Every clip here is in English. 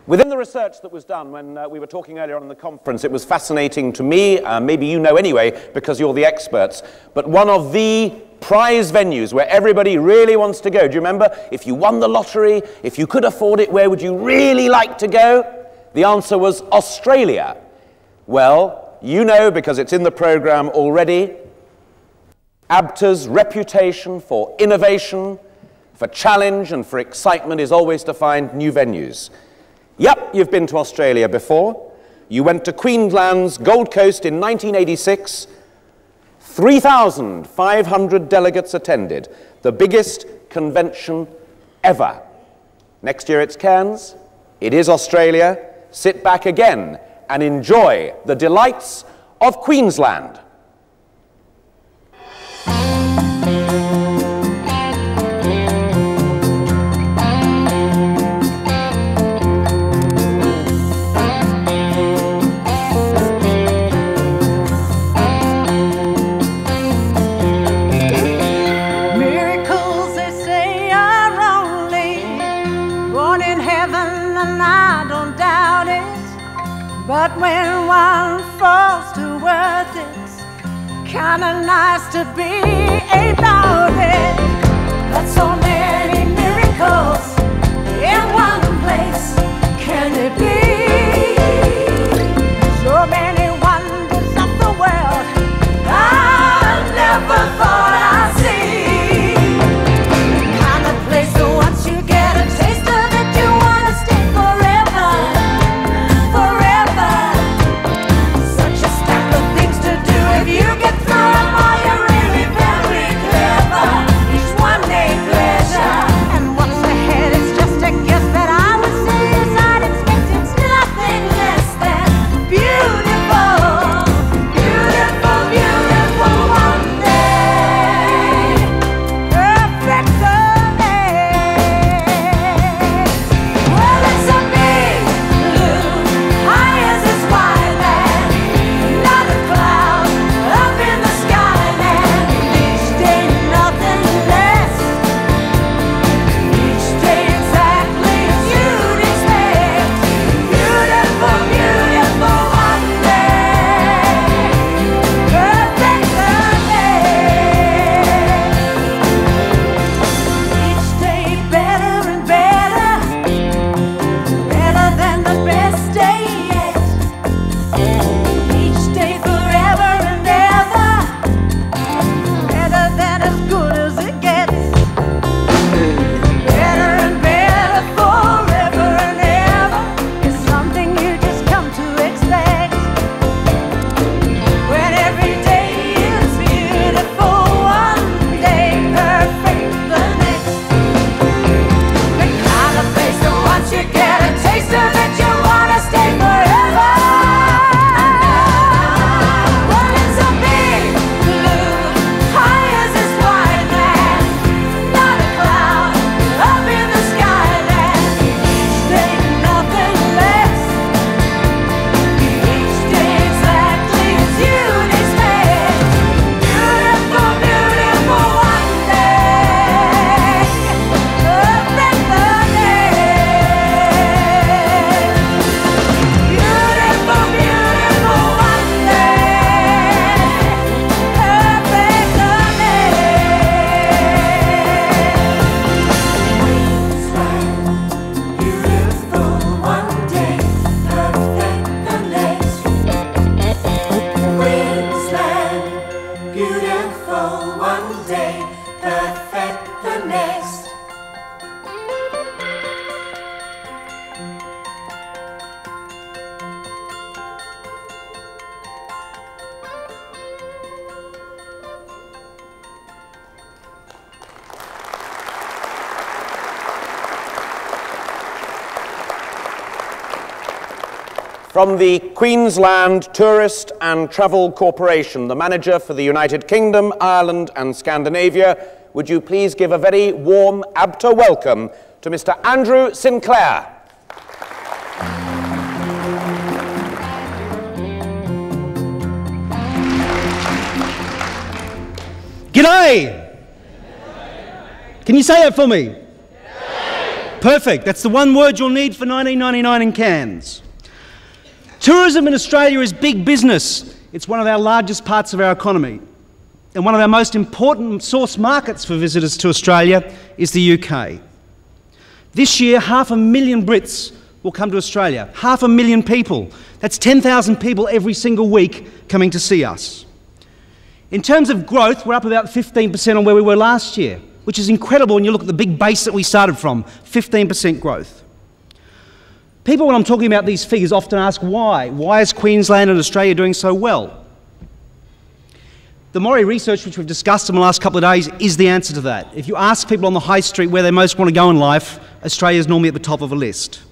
Within the research that was done when we were talking earlier on in the conference, it was fascinating to me, maybe you know anyway because you're the experts, but one of the prize venues where everybody really wants to go. Do you remember? If you won the lottery, if you could afford it, where would you really like to go? The answer was Australia. Well, you know because it's in the program already, ABTA's reputation for innovation, for challenge and for excitement is always to find new venues. Yep, you've been to Australia before. You went to Queensland's Gold Coast in 1986. 3,500 delegates attended, the biggest convention ever. Next year it's Cairns. It is Australia. Sit back again and enjoy the delights of Queensland. But when one falls to earth, it's kinda nice to be about it. But so many miracles in one place, can it be? So many wonders of the world I never thought I'd see. The kind of place that once you get a taste of it, you wanna stay forever. If you get through them all, you're really very clever. Each one day pleasure. And what's ahead is just a guess that I would say is I'd expect it's nothing less than beautiful. Beautiful, beautiful one day. Perfect day. Well, it's a big blue, high as this wide land. Not a cloud up in the skyland. Each day nothing less. Each day exactly as you'd expect. Beautiful, beautiful one day. Perfect day. Each day better and better. Better than the best day yet. Each day forever and ever. Better than as good as it gets. Better and better forever and ever. It's something you just come to expect. When every day is beautiful, one day perfect the next. The kind of place that once you get a taste of it, you wanna stay forever. Well, it's a big blue, high as this wide land. Not a cloud up in the skyland. Each day nothing less. Each day exactly as you'd expect. Beautiful, beautiful one day. Perfect the day. Beautiful, beautiful one day. Perfect the day. Queensland, beautiful one day. Perfect the next. Queensland, beautiful one day. Perfect the next. From the Queensland Tourist and Travel Corporation, the manager for the United Kingdom, Ireland and Scandinavia, would you please give a very warm ABTA welcome to Mr. Andrew Sinclair. G'day! Can you say that for me? Perfect. That's the one word you'll need for 1999 in Cairns. Tourism in Australia is big business. It's one of our largest parts of our economy. And one of our most important source markets for visitors to Australia is the UK. This year, 500,000 Brits will come to Australia. 500,000 people. That's 10,000 people every single week coming to see us. In terms of growth, we're up about 15% on where we were last year, which is incredible when you look at the big base that we started from, 15% growth. People, when I'm talking about these figures, often ask why. Why is Queensland and Australia doing so well? The Mori research, which we've discussed in the last couple of days, is the answer to that. If you ask people on the high street where they most want to go in life, Australia is normally at the top of a list.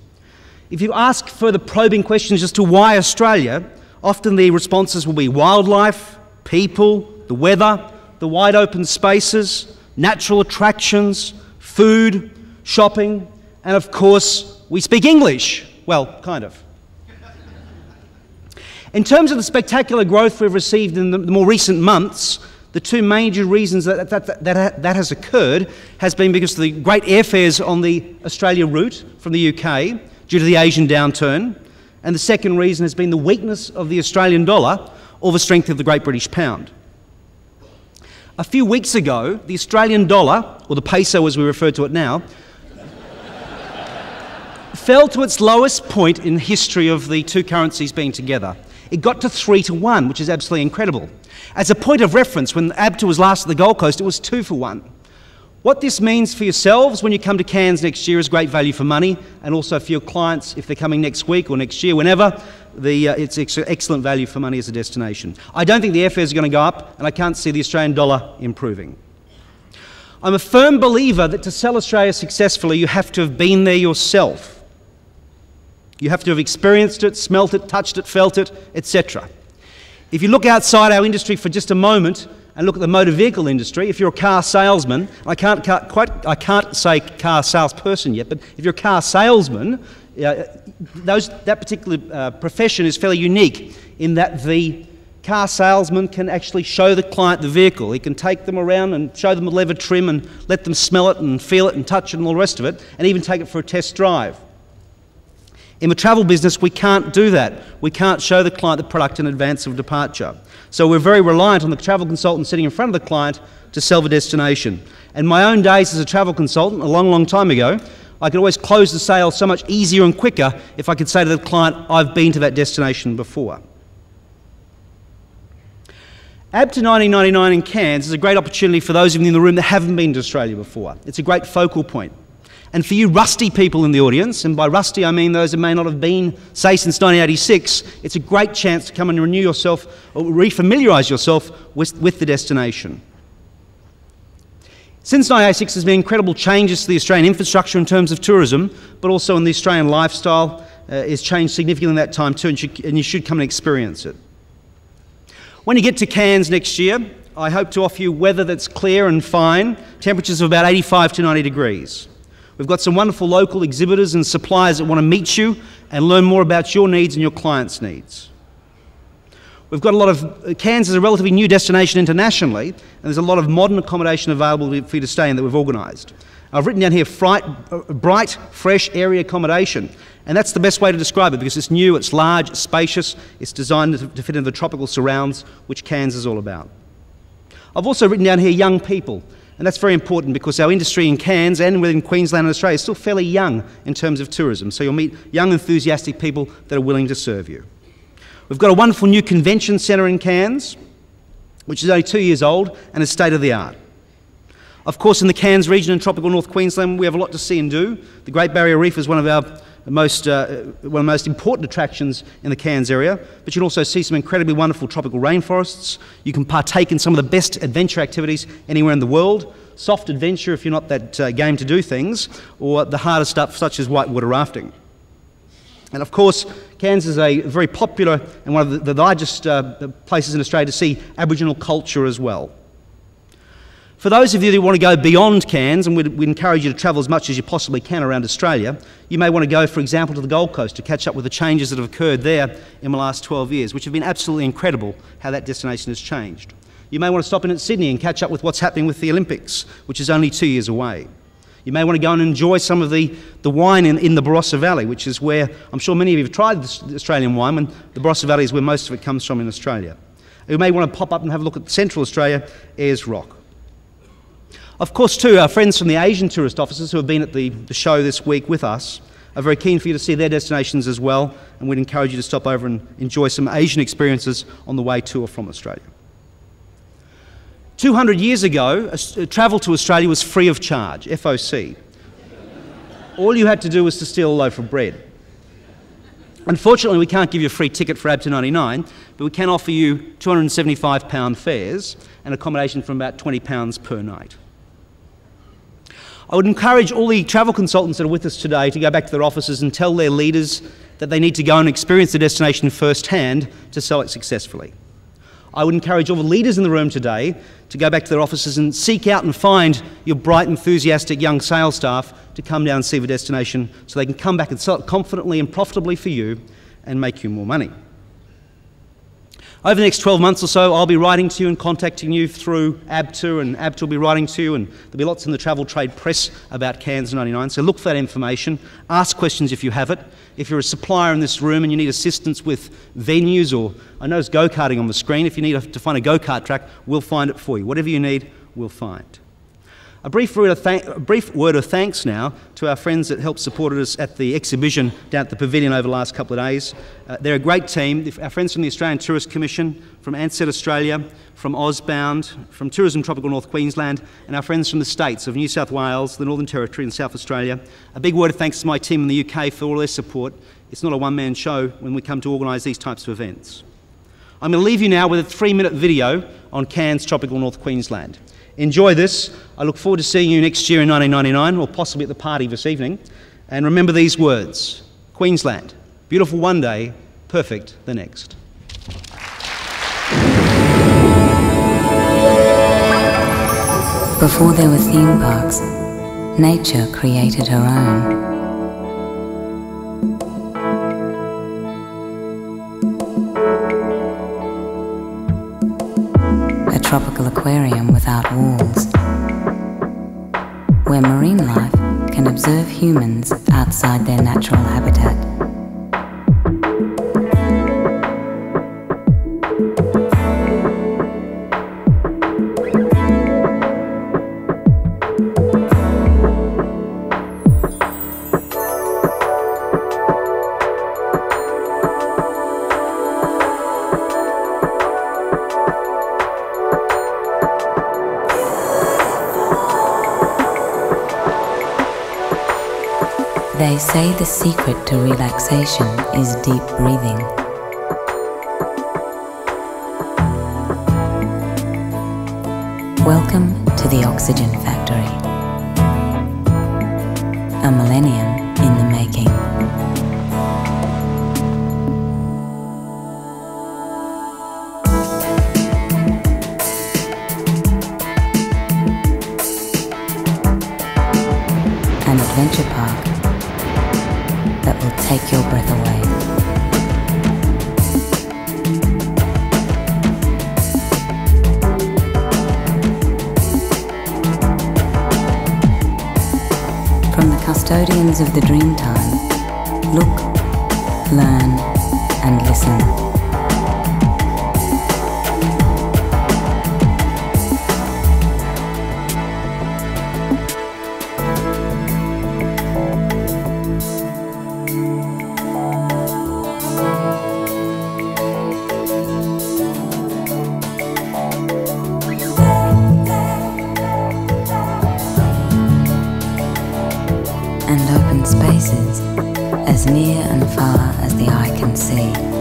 If you ask further probing questions as to why Australia, often the responses will be wildlife, people, the weather, the wide open spaces, natural attractions, food, shopping, and of course, we speak English. Well, kind of. In terms of the spectacular growth we've received in the more recent months, the two major reasons that has occurred has been because of the great airfares on the Australia route from the UK due to the Asian downturn, and the second reason has been the weakness of the Australian dollar or the strength of the Great British Pound. A few weeks ago, the Australian dollar, or the peso as we refer to it now, fell to its lowest point in the history of the two currencies being together. It got to 3-1, which is absolutely incredible. As a point of reference, when ABTA was last at the Gold Coast, it was 2-1. What this means for yourselves when you come to Cairns next year is great value for money, and also for your clients if they're coming next week or next year, whenever, it's excellent value for money as a destination. I don't think the airfares are going to go up, and I can't see the Australian dollar improving. I'm a firm believer that to sell Australia successfully, you have to have been there yourself. You have to have experienced it, smelt it, touched it, felt it, etc. If you look outside our industry for just a moment and look at the motor vehicle industry, if you're a car salesman, I can't say car salesperson yet, but if you're a car salesman, that particular profession is fairly unique in that the car salesman can actually show the client the vehicle. He can take them around and show them the leather trim and let them smell it and feel it and touch it and all the rest of it, and even take it for a test drive. In the travel business, we can't do that. We can't show the client the product in advance of departure. So we're very reliant on the travel consultant sitting in front of the client to sell the destination. In my own days as a travel consultant, a long, long time ago, I could always close the sale so much easier and quicker if I could say to the client, I've been to that destination before. ABTA 1999 in Cairns is a great opportunity for those of you in the room that haven't been to Australia before. It's a great focal point. And for you rusty people in the audience, and by rusty I mean those who may not have been, say, since 1986, it's a great chance to come and renew yourself or refamiliarise yourself with the destination. Since 1986 there's been incredible changes to the Australian infrastructure in terms of tourism, but also in the Australian lifestyle has changed significantly in that time too, and you should come and experience it. When you get to Cairns next year, I hope to offer you weather that's clear and fine, temperatures of about 85 to 90 degrees. We've got some wonderful local exhibitors and suppliers that want to meet you and learn more about your needs and your clients' needs. We've got a lot of, Cairns is a relatively new destination internationally, and there's a lot of modern accommodation available for you to stay in that we've organised. I've written down here bright, fresh area accommodation, and that's the best way to describe it because it's new, it's large, it's spacious, it's designed to fit into the tropical surrounds, which Cairns is all about. I've also written down here young people. And that's very important because our industry in Cairns and within Queensland and Australia is still fairly young in terms of tourism. So you'll meet young, enthusiastic people that are willing to serve you. We've got a wonderful new convention centre in Cairns, which is only 2 years old and is state-of-the-art. Of course, in the Cairns region in tropical North Queensland, we have a lot to see and do. The Great Barrier Reef is one of the most important attractions in the Cairns area, but you can also see some incredibly wonderful tropical rainforests. You can partake in some of the best adventure activities anywhere in the world. Soft adventure if you're not that game to do things, or the harder stuff such as whitewater rafting. And of course, Cairns is a very popular and one of the largest places in Australia to see Aboriginal culture as well. For those of you who want to go beyond Cairns, and we encourage you to travel as much as you possibly can around Australia, you may want to go, for example, to the Gold Coast to catch up with the changes that have occurred there in the last 12 years, which have been absolutely incredible how that destination has changed. You may want to stop in at Sydney and catch up with what's happening with the Olympics, which is only 2 years away. You may want to go and enjoy some of the wine in the Barossa Valley, which is where I'm sure many of you have tried the Australian wine, and the Barossa Valley is where most of it comes from in Australia. You may want to pop up and have a look at Central Australia, Ayers Rock. Of course, too, our friends from the Asian tourist offices who have been at the show this week with us are very keen for you to see their destinations as well, and we'd encourage you to stop over and enjoy some Asian experiences on the way to or from Australia. 200 years ago, travel to Australia was free of charge, FOC. All you had to do was to steal a loaf of bread. Unfortunately, we can't give you a free ticket for ABTA 99, but we can offer you £275 fares and accommodation from about £20 per night. I would encourage all the travel consultants that are with us today to go back to their offices and tell their leaders that they need to go and experience the destination firsthand to sell it successfully. I would encourage all the leaders in the room today to go back to their offices and seek out and find your bright, enthusiastic young sales staff to come down and see the destination so they can come back and sell it confidently and profitably for you and make you more money. Over the next 12 months or so, I'll be writing to you and contacting you through ABTA, and ABTA will be writing to you, and there'll be lots in the travel trade press about Cairns 99, so look for that information. Ask questions if you have it. If you're a supplier in this room and you need assistance with venues, or I notice go-karting on the screen, if you need to find a go-kart track, we'll find it for you. Whatever you need, we'll find. A brief word of thanks now to our friends that helped support us at the exhibition down at the Pavilion over the last couple of days. They're a great team. Our friends from the Australian Tourist Commission, from Ansett Australia, from Ausbound, from Tourism Tropical North Queensland, and our friends from the states of New South Wales, the Northern Territory and South Australia. A big word of thanks to my team in the UK for all their support. It's not a one-man show when we come to organise these types of events. I'm going to leave you now with a 3-minute video on Cairns Tropical North Queensland. Enjoy this. I look forward to seeing you next year in 1999, or possibly at the party this evening. And remember these words: Queensland, beautiful one day, perfect the next. Before there were theme parks, nature created her own. A tropical aquarium without walls, where marine life can observe humans outside their natural habitat. They say the secret to relaxation is deep breathing. Welcome to the Oxygen Factory. A millennium in the making. An adventure park that will take your breath away. From the custodians of the Dreamtime, look, learn, and listen. And open spaces as near and far as the eye can see.